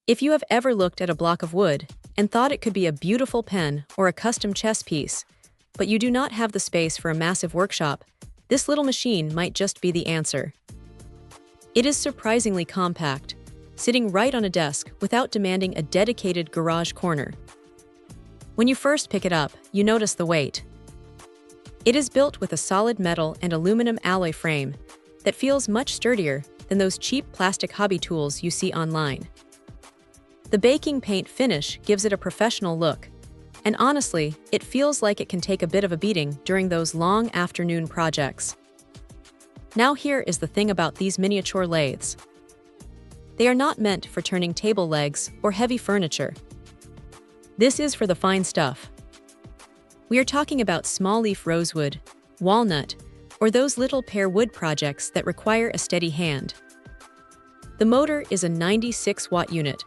If you have ever looked at a block of wood and thought it could be a beautiful pen or a custom chess piece, but you do not have the space for a massive workshop, this little machine might just be the answer. It is surprisingly compact, sitting right on a desk without demanding a dedicated garage corner. When you first pick it up, you notice the weight. It is built with a solid metal and aluminum alloy frame that feels much sturdier than those cheap plastic hobby tools you see online. The baking paint finish gives it a professional look, and honestly, it feels like it can take a bit of a beating during those long afternoon projects. Now here is the thing about these miniature lathes. They are not meant for turning table legs or heavy furniture. This is for the fine stuff. We are talking about small leaf rosewood, walnut, or those little pear wood projects that require a steady hand. The motor is a 96-watt unit,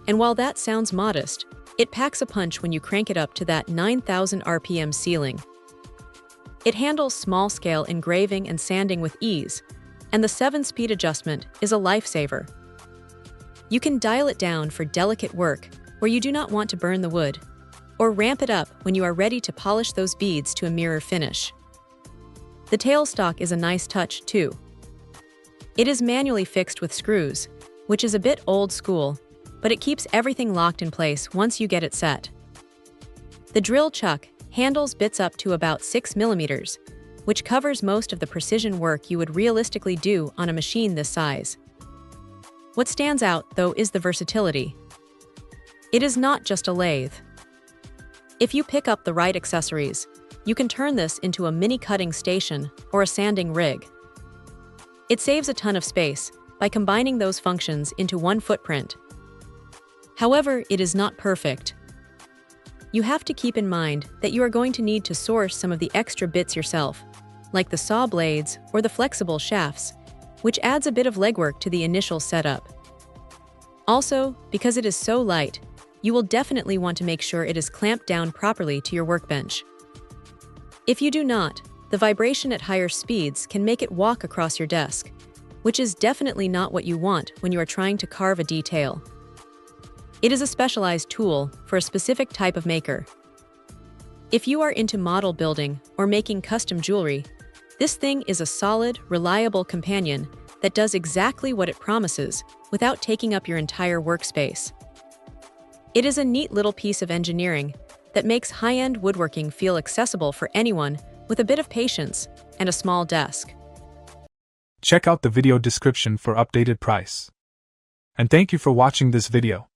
and while that sounds modest, it packs a punch when you crank it up to that 9,000 RPM ceiling. It handles small-scale engraving and sanding with ease, and the 7-speed adjustment is a lifesaver. You can dial it down for delicate work where you do not want to burn the wood, or ramp it up when you are ready to polish those beads to a mirror finish. The tailstock is a nice touch, too. It is manually fixed with screws, which is a bit old school, but it keeps everything locked in place once you get it set. The drill chuck handles bits up to about 6 millimeters, which covers most of the precision work you would realistically do on a machine this size. What stands out, though, is the versatility. It is not just a lathe. If you pick up the right accessories, you can turn this into a mini cutting station or a sanding rig. It saves a ton of space by combining those functions into one footprint. However, it is not perfect. You have to keep in mind that you are going to need to source some of the extra bits yourself, like the saw blades or the flexible shafts, which adds a bit of legwork to the initial setup. Also, because it is so light, you will definitely want to make sure it is clamped down properly to your workbench. If you do not, the vibration at higher speeds can make it walk across your desk, which is definitely not what you want when you are trying to carve a detail. It is a specialized tool for a specific type of maker. If you are into model building or making custom jewelry, this thing is a solid, reliable companion that does exactly what it promises without taking up your entire workspace. It is a neat little piece of engineering that makes high-end woodworking feel accessible for anyone with a bit of patience and a small desk. Check out the video description for updated price. And thank you for watching this video.